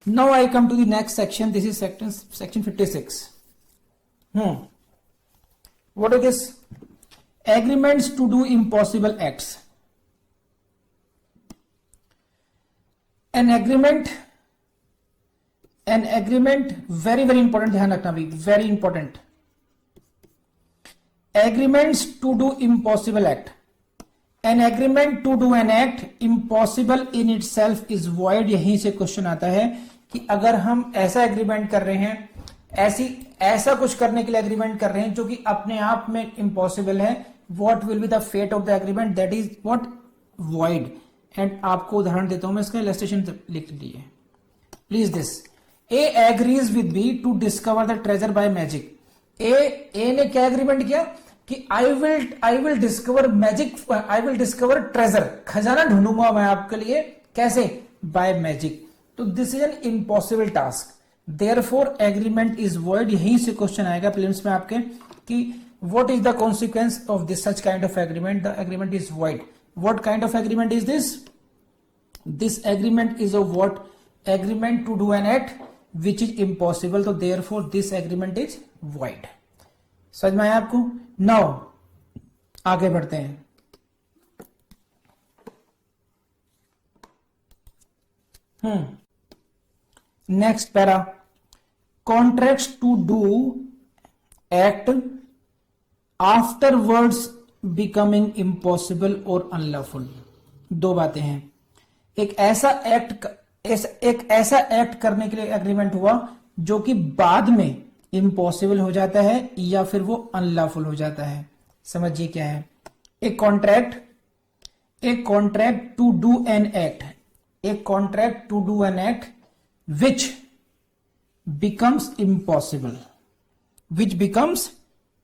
Now I come to the next section. This is section 56. What is this? Agreements to do impossible acts. An agreement, very very important, ध्यान रखना भी, very important. Agreements to do impossible act. An agreement to do an act impossible in itself is void. यहीं से question आता है कि अगर हम ऐसा एग्रीमेंट कर रहे हैं, ऐसा कुछ करने के लिए एग्रीमेंट कर रहे हैं जो कि अपने आप में इम्पॉसिबल है, what will be the fate of the agreement? That is what? Void. And आपको उदाहरण देता हूं मैं, इसका इलस्ट्रेशन लिख लीजिए please. This A agrees with B to discover the treasure by magic. A ने क्या एग्रीमेंट किया कि I will discover magic, I will discover treasure, खजाना ढूंढूंगा मैं आपके लिए. कैसे? By magic. तो this is an impossible task, therefore agreement is void. यहीं से क्वेश्चन आएगा प्रीलिम्स में आपके कि what is the consequence of this such kind of agreement? The agreement is void. What kind of agreement is this? This agreement is a what? Agreement to do an act which is impossible. So therefore this agreement is void. समझ में आया आपको? Now आगे बढ़ते हैं. Next para. Contracts to do act afterwards becoming impossible और unlawful. दो बातें हैं. एक ऐसा एक्ट करने के लिए एग्रीमेंट हुआ जो कि बाद में इम्पॉसिबल हो जाता है या फिर वो अनलॉफुल हो जाता है. समझिए क्या है. एक contract to do an act, एक contract to do an act which becomes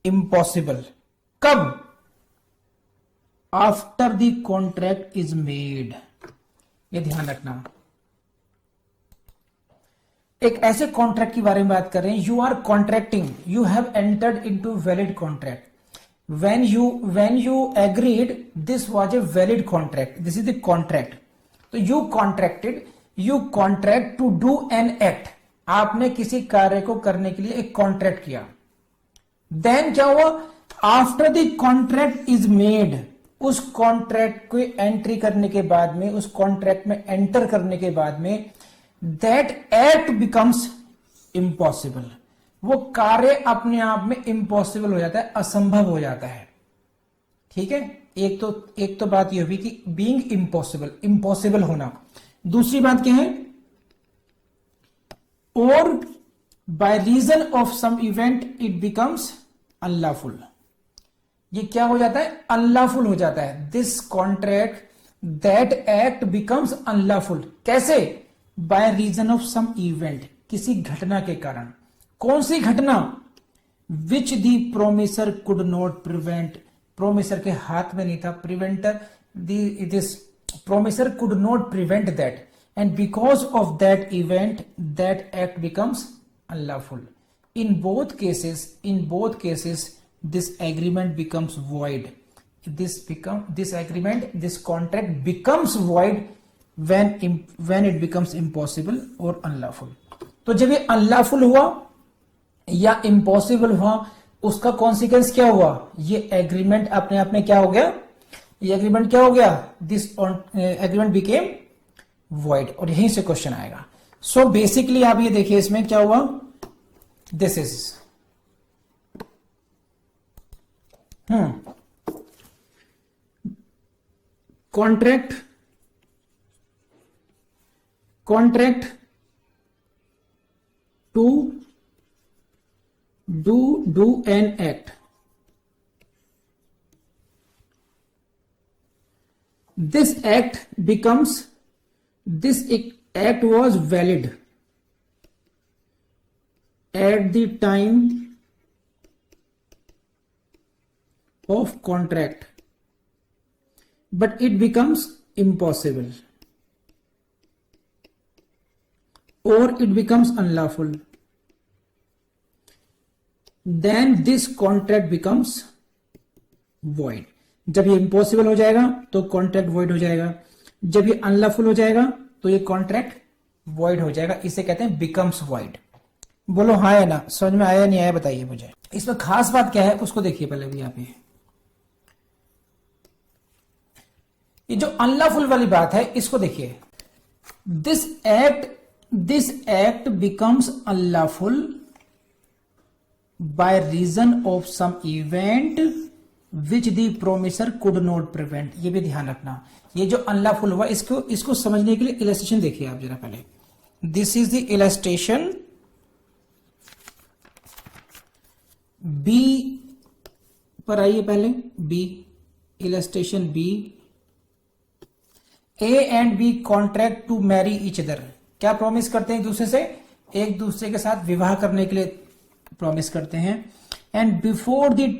impossible. कब? After the contract is made. ये ध्यान रखना. एक ऐसे कॉन्ट्रैक्ट के बारे में बात कर रहे हैं. You are contracting, you have entered into valid contract. when you agreed, this was a valid contract, this is the contract. तो you contract to do an act. आपने किसी कार्य को करने के लिए एक कॉन्ट्रैक्ट किया. देन क्या हुआ? After the contract is made, उस कॉन्ट्रैक्ट को एंट्री करने के बाद में, उस कॉन्ट्रैक्ट में एंटर करने के बाद में, दैट एक्ट बिकम्स इम्पॉसिबल. वो कार्य अपने आप में इम्पॉसिबल हो जाता है, असंभव हो जाता है. ठीक है. एक तो बात यह हुई कि बीइंग इम्पॉसिबल होना. दूसरी बात क्या है? और by reason of some event it becomes unlawful. ये क्या हो जाता है? अनलॉफुल हो जाता है. This contract, that act becomes unlawful. कैसे? By reason of some event, किसी घटना के कारण. कौन सी घटना? Which the promisor could not prevent. Promisor के हाथ में नहीं था. Preventer, this promisor could not prevent that, and because of that event that act becomes unlawful. In both cases, this agreement becomes void. This contract becomes void when it becomes impossible or unlawful. तो जब ये unlawful हुआ या impossible हुआ, उसका consequence क्या हुआ? ये एग्रीमेंट अपने आप में क्या हो गया? ये एग्रीमेंट क्या हो गया? This agreement became void. और यहीं से क्वेश्चन आएगा. सो बेसिकली आप ये देखिए, इसमें क्या हुआ? This is contract to do an act. This act was valid at the time of contract, but it becomes impossible or it becomes unlawful. Then this contract becomes void. जब ये impossible हो जाएगा तो contract void हो जाएगा. जब ये unlawful हो जाएगा तो ये contract वॉइड हो जाएगा, इसे कहते हैं बिकम्स वॉइड। बोलो हाँ या ना, समझ में आया या नहीं आया बताइए मुझे। इसमें खास बात क्या है उसको देखिए पहले भी। यहाँ पे ये जो अनलॉफुल वाली बात है इसको देखिए, this act becomes unlawful by reason of some event which the promisor could not prevent. ये भी ध्यान रखना, ये जो अनलॉफुल हुआ इसको समझने के लिए इलस्ट्रेशन देखिए आप जरा पहले। This is the illustration B पर आइए पहले, B illustration B. A and B contract to marry each other. क्या प्रॉमिस करते हैं एक दूसरे से? एक दूसरे के साथ विवाह करने के लिए प्रॉमिस करते हैं। And before the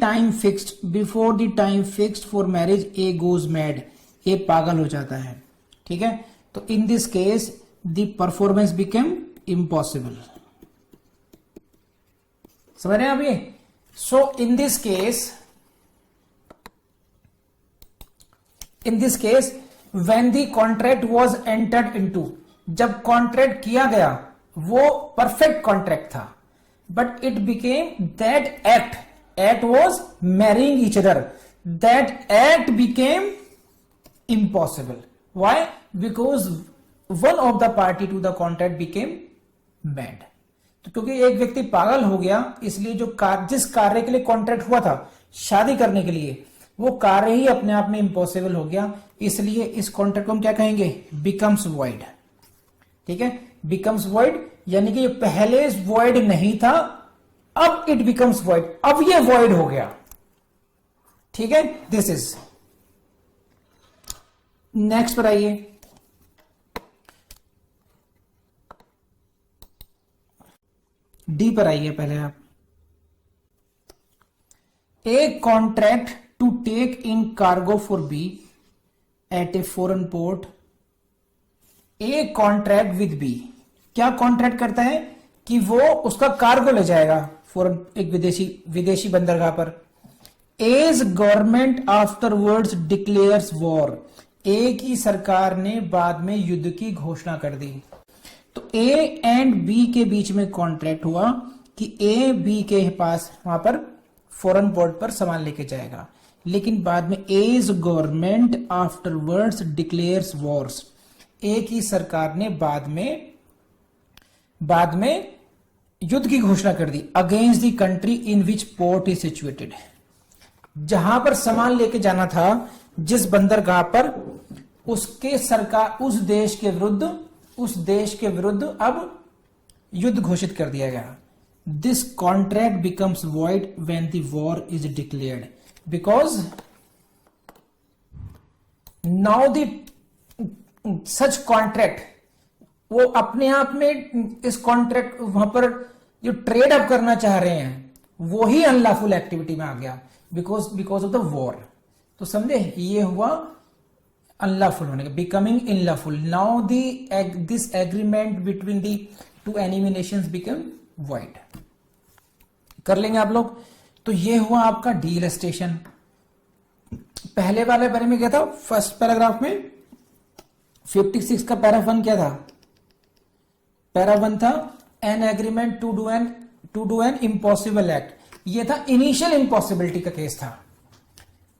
time fixed for marriage A goes mad. A पागल हो जाता है, ठीक है। तो in this case the performance became impossible. समझ रहे हैं आप ये? So in this case when the contract was entered into, जब कॉन्ट्रैक्ट किया गया वो परफेक्ट कॉन्ट्रैक्ट था, but it became that act was marrying each other, that act became impossible. Why? Because one of the party to the contract became mad. तो क्योंकि एक व्यक्ति पागल हो गया, इसलिए जिस कार्य के लिए कॉन्ट्रैक्ट हुआ था शादी करने के लिए, वो कार्य ही अपने आप में इम्पॉसिबल हो गया। इसलिए इस कॉन्ट्रैक्ट को हम क्या कहेंगे? Becomes void. ठीक है, बिकम्स वॉइड यानी कि ये पहले वॉइड नहीं था, अब इट बिकम्स वॉइड, अब ये वॉइड हो गया। ठीक है, दिस इज। नेक्स्ट पर आइए, डी पर आइए पहले आप। A contract to take in cargo for B at a foreign port. A contract with B, क्या कॉन्ट्रैक्ट करता है कि वो उसका कार्गो ले जाएगा फॉरेन, एक विदेशी बंदरगाह पर। As government afterwards declares war, A की सरकार ने बाद में युद्ध की घोषणा कर दी। तो ए एंड बी के बीच में कॉन्ट्रैक्ट हुआ कि ए बी के पास वहां पर फॉरेन पोर्ट पर सामान लेके जाएगा, लेकिन बाद में as government afterwards declares wars, A की सरकार ने बाद में युद्ध की घोषणा कर दी against the country in which port is situated. जहां पर सामान लेके जाना था, जिस बंदरगाह पर, उसके सरकार उस देश के विरुद्ध अब युद्ध घोषित कर दिया गया। This contract becomes void when the war is declared, because now the such contract, वो अपने आप में इस कॉन्ट्रैक्ट वहां पर जो ट्रेड अप करना चाह रहे हैं वो ही अनलॉफुल एक्टिविटी में आ गया, बिकॉज ऑफ द वॉर। तो समझे, ये हुआ अनलॉफुल होने का, becoming unlawful. Now this agreement between the two enemy nations become void. कर लेंगे आप लोग। तो ये हुआ आपका डी इलस्ट्रेशन। पहले वाले बारे में क्या था? फर्स्ट पैराग्राफ में 56 का पैरा 1 क्या था? पैरा 1 था an agreement to do an impossible act. ये था इनिशियल इम्पॉसिबिलिटी का केस था।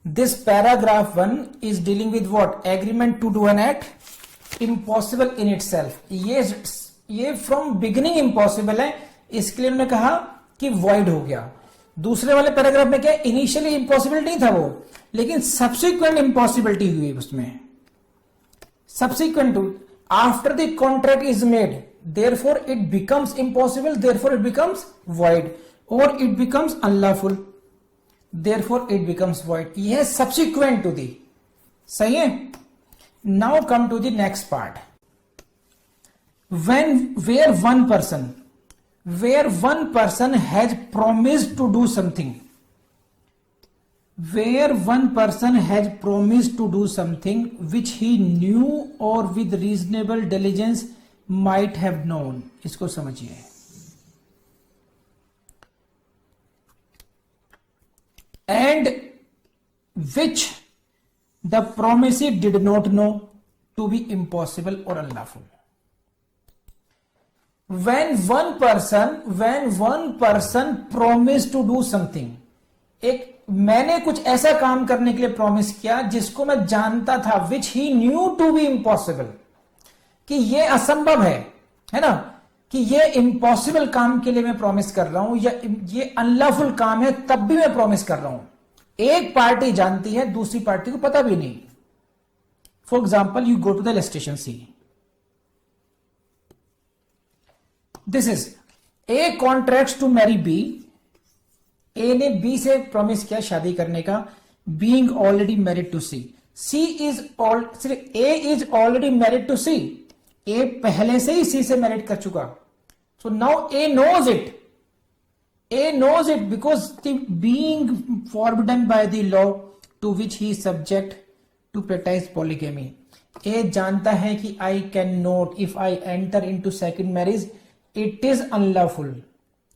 This paragraph 1 is dealing with what? Agreement to do an act impossible in itself. ये फ्रॉम बिगिनिंग इम्पॉसिबल है, इसके लिए हमने कहा कि वॉइड हो गया। दूसरे वाले पैराग्राफ में क्या? इनिशियली इम्पॉसिबिलिटी नहीं था वो, लेकिन सब्सिक्वेंट इम्पॉसिबिलिटी हुई उसमें। Subsequent to, after the contract is made, therefore it becomes impossible, therefore it becomes void, or it becomes unlawful, therefore it becomes void। यह है subsequent to the। सही है। now come to the next part, where one person has promised to do something, where one person has promised to do something which he knew or with reasonable diligence might have known। इसको समझिए। and which the promisee did not know to be impossible or unlawful। when one person promise to do something, एक मैंने कुछ ऐसा काम करने के लिए प्रॉमिस किया जिसको मैं जानता था, विच he knew to be impossible, कि ये असंभव है ना, कि ये इम्पॉसिबल काम के लिए मैं प्रॉमिस कर रहा हूं, या ये अनलॉफुल काम है तब भी मैं प्रॉमिस कर रहा हूं। एक पार्टी जानती है, दूसरी पार्टी को पता भी नहीं। For example, you go to the illustration C, this is a contract to marry B. A ने बी से प्रॉमिस किया शादी करने का, being already married to C. C is A is already married to C, A पहले से ही C से मैरिड कर चुका। So now A knows it, A knows it because the being forbidden by the law to which he is subject to practice polygamy. A जानता है कि I cannot, if I enter into second marriage, it is unlawful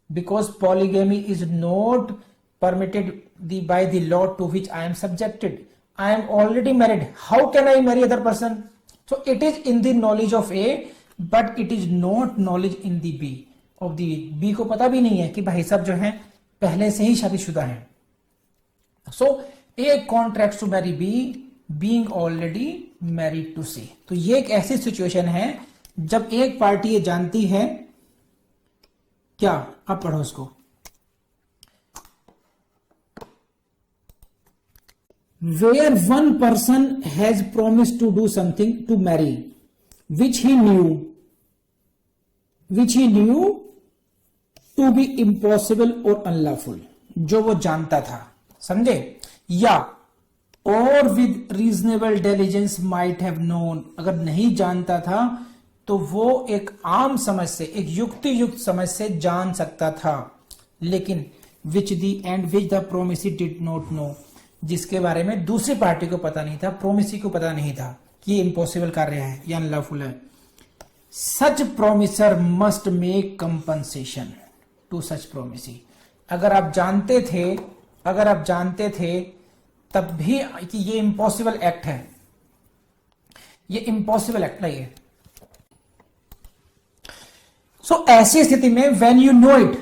because polygamy is not permitted by the law to which I am subjected. I am already married. How can I marry other person? So it is in the knowledge of A, but it is not knowledge in the B. Of the B को पता भी नहीं है कि भाई साहब जो है पहले से ही शादीशुदा है। So A contract to marry B being already married to C. तो ये एक ऐसी सिचुएशन है जब एक पार्टी ये जानती है, क्या, आप पढ़ो उसको, where one person has promise to do something to marry which he knew to be impossible और अनलॉफुल, जो वो जानता था, समझे, या और with reasonable diligence might have known, अगर नहीं जानता था तो वो एक आम समझ से, एक युक्ति समझ से जान सकता था, लेकिन which the promisee did not know, जिसके बारे में दूसरी पार्टी को पता नहीं था, प्रोमिसी को पता नहीं था कि ये इम्पॉसिबल कार्य है या अनलॉफुल है। Such promisor must make compensation to such promisee. अगर आप जानते थे तब भी कि ये इम्पॉसिबल एक्ट है, ये इम्पॉसिबल एक्ट नहीं है। सो ऐसी स्थिति में when you know it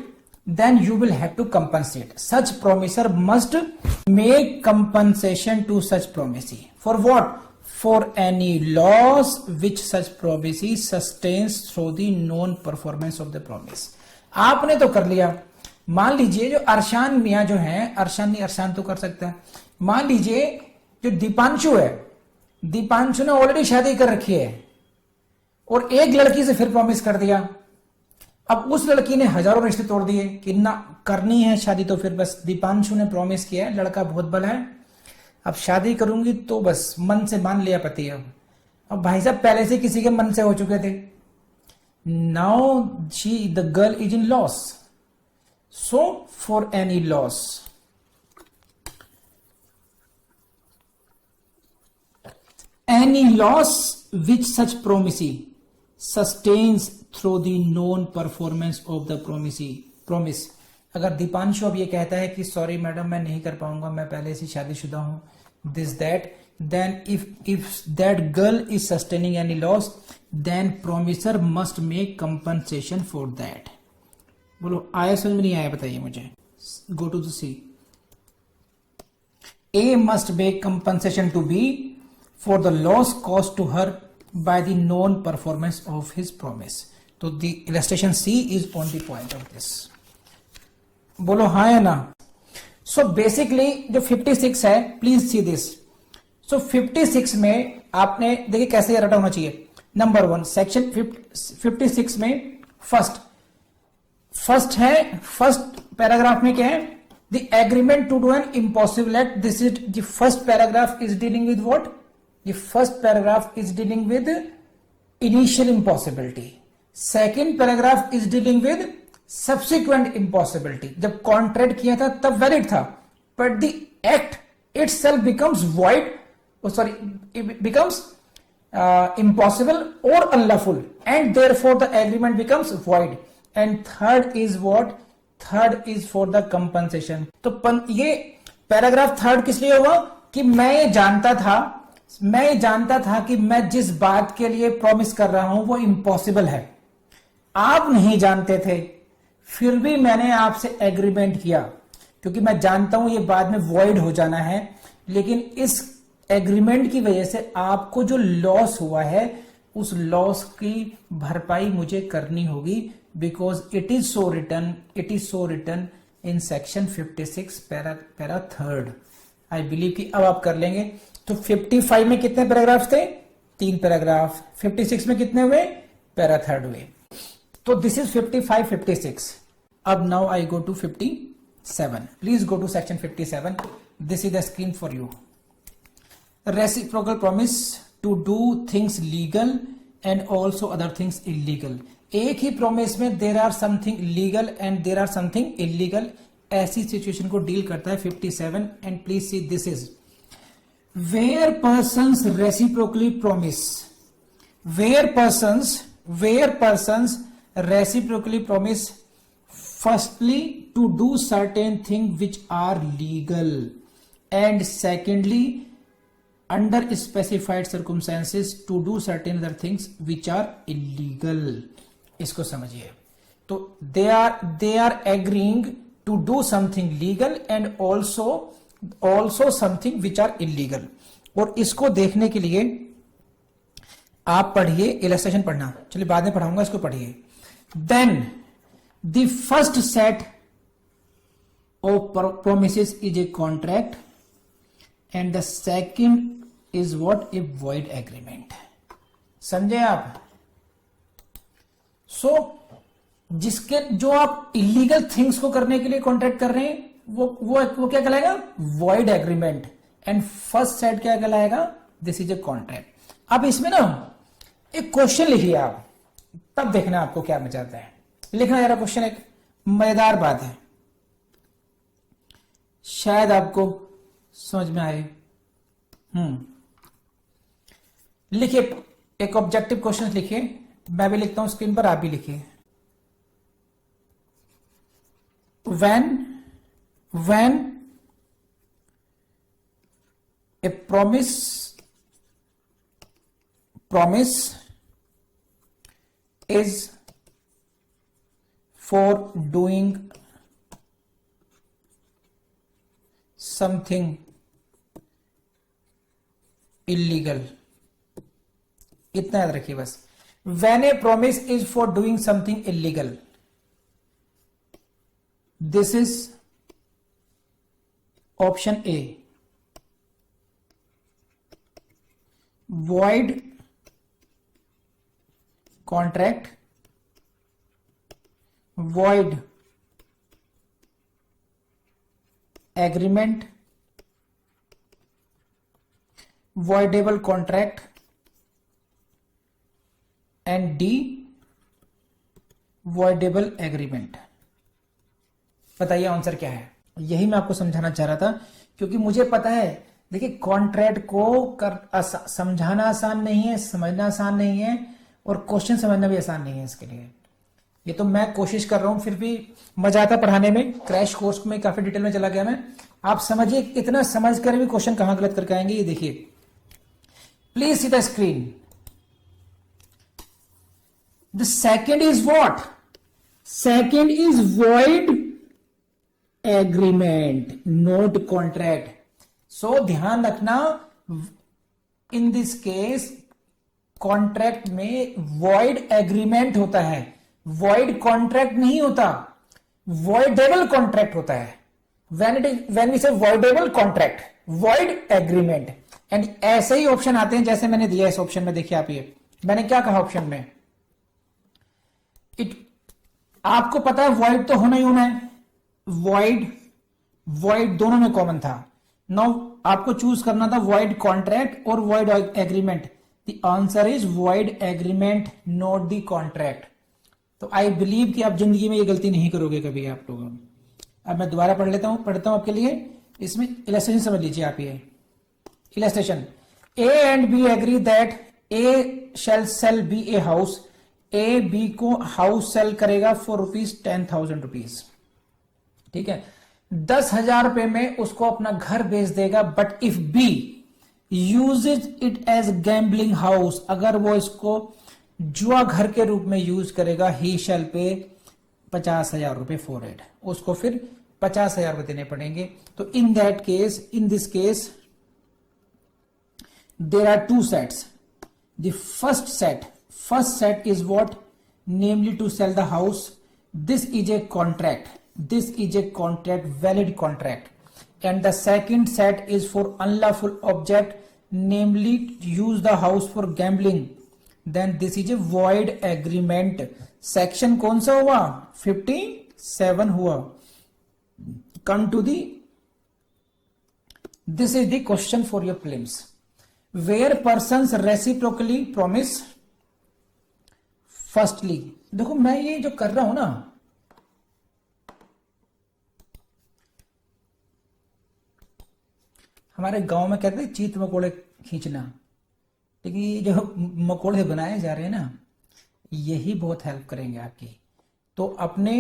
then you will have to compensate. Such promisor must make compensation to such promisee for what? For any loss which such promisee sustains through the non-performance of the promise. आपने तो कर लिया, मान लीजिए जो अरशान मियाँ जो है, अरशान तो कर सकता है, मान लीजिए जो दीपांशु है, दीपांशु ने ऑलरेडी शादी कर रखी है और एक लड़की से फिर प्रॉमिस कर दिया। अब उस लड़की ने हजारों रिश्ते तोड़ दिए कि ना करनी है शादी, तो फिर बस दीपांशु ने प्रॉमिस किया है, लड़का बहुत भला है, अब शादी करूंगी तो बस मन से मान लिया पति। अब भाई साहब पहले से किसी के मन से हो चुके थे। Now the girl is in loss. So for any loss, any loss which such promisee sustains through the non performance of the promise. अगर दीपांशु अब ये कहता है कि सॉरी मैडम मैं नहीं कर पाऊंगा, मैं पहले से शादीशुदा हूं, this that, then if that girl is sustaining any loss then promiser must make compensation for that. बोलो आया समझ में नहीं आया बताइए मुझे। go to the C. A must make compensation to B for the loss caused to her by the non performance of his promise. तो the illustration C is on the point of this. बोलो हाँ या ना। So basically जो 56 है, please see this. सो 56 में आपने देखिए कैसे रटा होना चाहिए। नंबर 1 सेक्शन 56 में फर्स्ट पैराग्राफ में क्या है? The agreement to do an impossible act. This is the first paragraph is dealing with what? The first paragraph is dealing with initial impossibility. Second paragraph is dealing with subsequent impossibility. जब contract किया था तब valid था, but the act itself becomes void, it becomes impossible or unlawful, and therefore the agreement becomes void. And third is what? Third is for the compensation. तो ये paragraph third किस लिए हुआ? कि मैं जानता था कि मैं जिस बात के लिए प्रॉमिस कर रहा हूं वो इम्पॉसिबल है, आप नहीं जानते थे, फिर भी मैंने आपसे एग्रीमेंट किया, क्योंकि मैं जानता हूं ये बाद में वॉइड हो जाना है, लेकिन इस एग्रीमेंट की वजह से आपको जो लॉस हुआ है उस लॉस की भरपाई मुझे करनी होगी, because it is so written in section 56 para third. I believe कि अब आप कर लेंगे। तो 55 में कितने पैराग्राफ थे? 3 पैराग्राफ। 56 में कितने हुए? पैरा थर्ड हुए। तो दिस इज 55, 56। अब now I go to 57। Please go to section 57। This is the screen for you. Reciprocal promise to do things legal and also other things illegal. एक ही promise में there are something legal and there are something illegal, ऐसी situation को deal करता है 57। And please see this is where persons reciprocally promise, where persons reciprocally promise firstly to do certain thing which are legal and secondly under specified circumstances to do certain other things which are illegal। इसको समझिए। तो they are agreeing to do something legal and also something which are illegal। और इसको देखने के लिए आप पढ़िए, इलस्ट्रेशन पढ़ना, चलिए बाद में पढ़ाऊंगा, इसको पढ़िए। Then the first set of promises is a contract and the second is what? A void agreement। समझे आप? जिसके जो आप इलीगल थिंग्स को करने के लिए कॉन्ट्रैक्ट कर रहे हैं वो क्या कहलाएगा? void agreement। And first set क्या कहलाएगा? This is a contract. अब इसमें ना एक क्वेश्चन लिखिए आप, तब देखना आपको क्या मजा आता है। लिखना जरा क्वेश्चन, एक मजेदार बात है, शायद आपको समझ में आए। लिखिए, एक ऑब्जेक्टिव क्वेश्चन लिखिए, मैं भी लिखता हूं स्क्रीन पर, आप भी लिखिए। when a promise is for doing something illegal, इतना याद रखिए बस। When a promise is for doing something illegal, this is option A, void contract, void agreement, voidable contract, and D voidable agreement. बताइए answer क्या है? यही मैं आपको समझाना चाह रहा था, क्योंकि मुझे पता है, देखिए कॉन्ट्रैक्ट को समझाना आसान नहीं है, समझना आसान नहीं है, और क्वेश्चन समझना भी आसान नहीं है। इसके लिए ये तो मैं कोशिश कर रहा हूं, फिर भी मजा आता पढ़ाने में। क्रैश कोर्स में काफी डिटेल में चला गया मैं। आप समझिए, इतना समझ कर भी क्वेश्चन कहां गलत करके आएंगे, ये देखिए। Please see the screen. The second is what? Second is void agreement, not contract। So ध्यान रखना, in this case कॉन्ट्रैक्ट में void agreement होता है, void contract नहीं होता, voidable contract होता है। when we say voidable contract, void agreement। And ऐसे ही ऑप्शन आते हैं जैसे मैंने दिया इस ऑप्शन में। देखिए आप, ये मैंने क्या कहा ऑप्शन में, आपको पता है void तो होना ही होना है, void दोनों में कॉमन था। नाउ आपको चूज करना था void कॉन्ट्रैक्ट और void agreement. The answer is void agreement, not the contract. तो आई बिलीव कि आप जिंदगी में ये गलती नहीं करोगे कभी आप लोग। अब मैं दोबारा पढ़ता हूं आपके लिए। इसमें इलस्ट्रेशन समझ लीजिए आप। ये illustration, A and B agree that A shall sell B a house. A B को हाउस सेल करेगा फॉर ₹10,000। ठीक है, 10,000 रुपए में उसको अपना घर बेच देगा। But if B uses it as gambling house, अगर वो इसको जुआ घर के रूप में यूज करेगा, ही शैल पे 50,000 रुपए फॉर इट, उसको फिर 50,000 रुपए देने पड़ेंगे। तो in that case, in this case there are two sets. The first set is what? Namely to sell the house. This is a contract. This is a contract, valid contract. And the second set is for unlawful object, namely use the house for gambling. Then this is a void agreement. Section कौन सा हुआ? 57 हुआ. Come to the, this is the question for your prelims. Where persons reciprocally promise. Firstly, देखो मैं ये जो कर रहा हूं ना, हमारे गांव में कहते हैं चीत मकोड़े खींचना, लेकिन ये जो मकोड़े बनाए जा रहे हैं ना, यही बहुत हेल्प करेंगे आपकी। तो अपने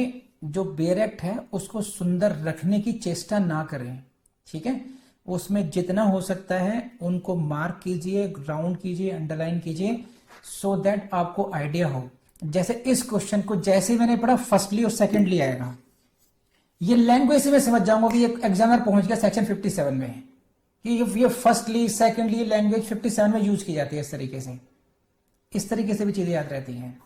जो बेयर एक्ट है उसको सुंदर रखने की चेष्टा ना करें, ठीक है। उसमें जितना हो सकता है उनको मार्क कीजिए, राउंड कीजिए, अंडरलाइन कीजिए, सो दैट आपको आइडिया हो। जैसे इस क्वेश्चन को जैसे मैंने पढ़ा फर्स्टली और सेकेंडली आएगा, ये लैंग्वेज से मैं समझ जाऊंगा कि ये एग्जामिनर पहुंच गया सेक्शन 57 में, कि ये फर्स्टली सेकेंडली लैंग्वेज 57 में यूज की जाती है। इस तरीके से भी चीजें याद रहती हैं।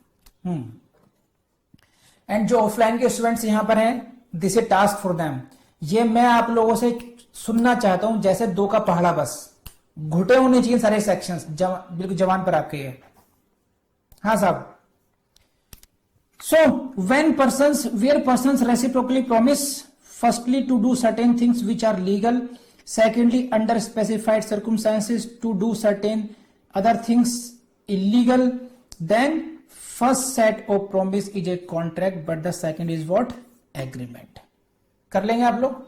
एंड जो ऑफलाइन के स्टूडेंट्स यहां पर हैं, this is task for them. ये मैं आप लोगों से सुनना चाहता हूं जैसे दो का पहाड़ा, बस घुटे होने चाहिए सारे सेक्शंस, बिल्कुल जवान पर आपके ये। हाँ साहब। So where persons reciprocally promise, firstly to do certain things which are legal, secondly under specified circumstances to do certain other things illegal, then first set of promise is a contract but the second is what? Agreement. कर लेंगे आप लोग?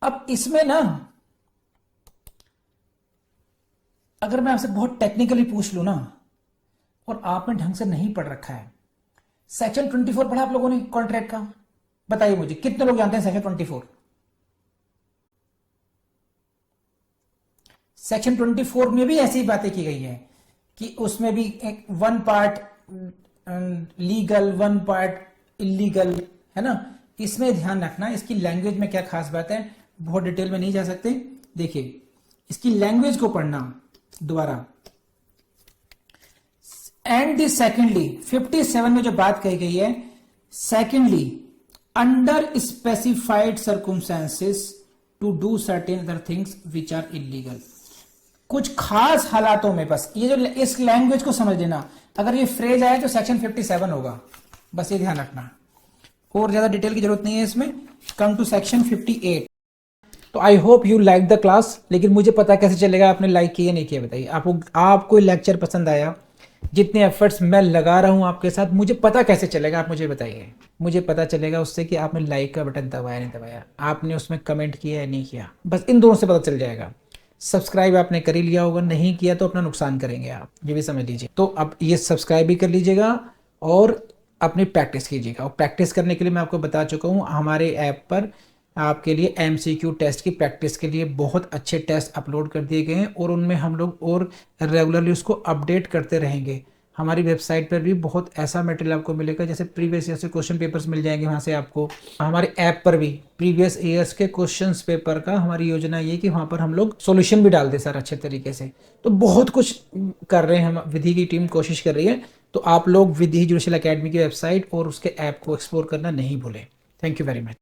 अब इसमें ना अगर मैं आपसे बहुत टेक्निकली पूछ लूं ना, और आपने ढंग से नहीं पढ़ रखा है, सेक्शन 24 पढ़ा आप लोगों ने कॉन्ट्रैक्ट का? बताइए मुझे कितने लोग जानते हैं सेक्शन 24? सेक्शन 24 में भी ऐसी बातें की गई है कि उसमें भी one part legal, one part illegal, है ना। इसमें ध्यान रखना, इसकी लैंग्वेज में क्या खास बात है, बहुत डिटेल में नहीं जा सकते। देखिए इसकी लैंग्वेज को पढ़ना दोबारा। एंड दी सेकेंडली 57 में जो बात कही गई है, secondly under specified circumstances to do certain other things which are illegal. कुछ खास हालातों में, बस ये जो इस लैंग्वेज को समझ लेना, अगर ये फ्रेज आया तो सेक्शन 57 होगा, बस ये ध्यान रखना, और ज्यादा डिटेल की जरूरत नहीं है इसमें। Come to section 58। तो I hope you like the class, लेकिन मुझे पता कैसे चलेगा आपने लाइक किया नहीं किया? बताइए। आपको लेक्चर पसंद आया? जितने एफर्ट्स मैं लगा रहा हूं आपके साथ, मुझे पता कैसे चलेगा? आप मुझे बताइए। मुझे पता चलेगा उससे कि आपने लाइक का बटन दबाया नहीं दबाया, आपने उसमें कमेंट किया या नहीं किया, बस इन दोनों से पता चल जाएगा। सब्सक्राइब आपने कर ही लिया होगा, नहीं किया तो अपना नुकसान करेंगे आप, ये भी समझ लीजिए। तो अब ये सब्सक्राइब भी कर लीजिएगा और अपनी प्रैक्टिस कीजिएगा। और प्रैक्टिस करने के लिए मैं आपको बता चुका हूँ, हमारे ऐप पर आपके लिए MCQ टेस्ट की प्रैक्टिस के लिए बहुत अच्छे टेस्ट अपलोड कर दिए गए हैं, और उनमें हम लोग और रेगुलरली उसको अपडेट करते रहेंगे। हमारी वेबसाइट पर भी बहुत ऐसा मटेरियल आपको मिलेगा, जैसे प्रीवियस ईयर से क्वेश्चन पेपर्स मिल जाएंगे वहाँ से आपको। हमारे ऐप पर भी प्रीवियस ईयर्स के क्वेश्चन पेपर का हमारी योजना ये कि वहाँ पर हम लोग सॉल्यूशन भी डाल दें सर अच्छे तरीके से। तो बहुत कुछ कर रहे हैं हम, विधि की टीम कोशिश कर रही है। तो आप लोग विधि जुडिशियल एकेडमी की वेबसाइट और उसके ऐप को एक्सप्लोर करना नहीं भूलें। Thank you very much.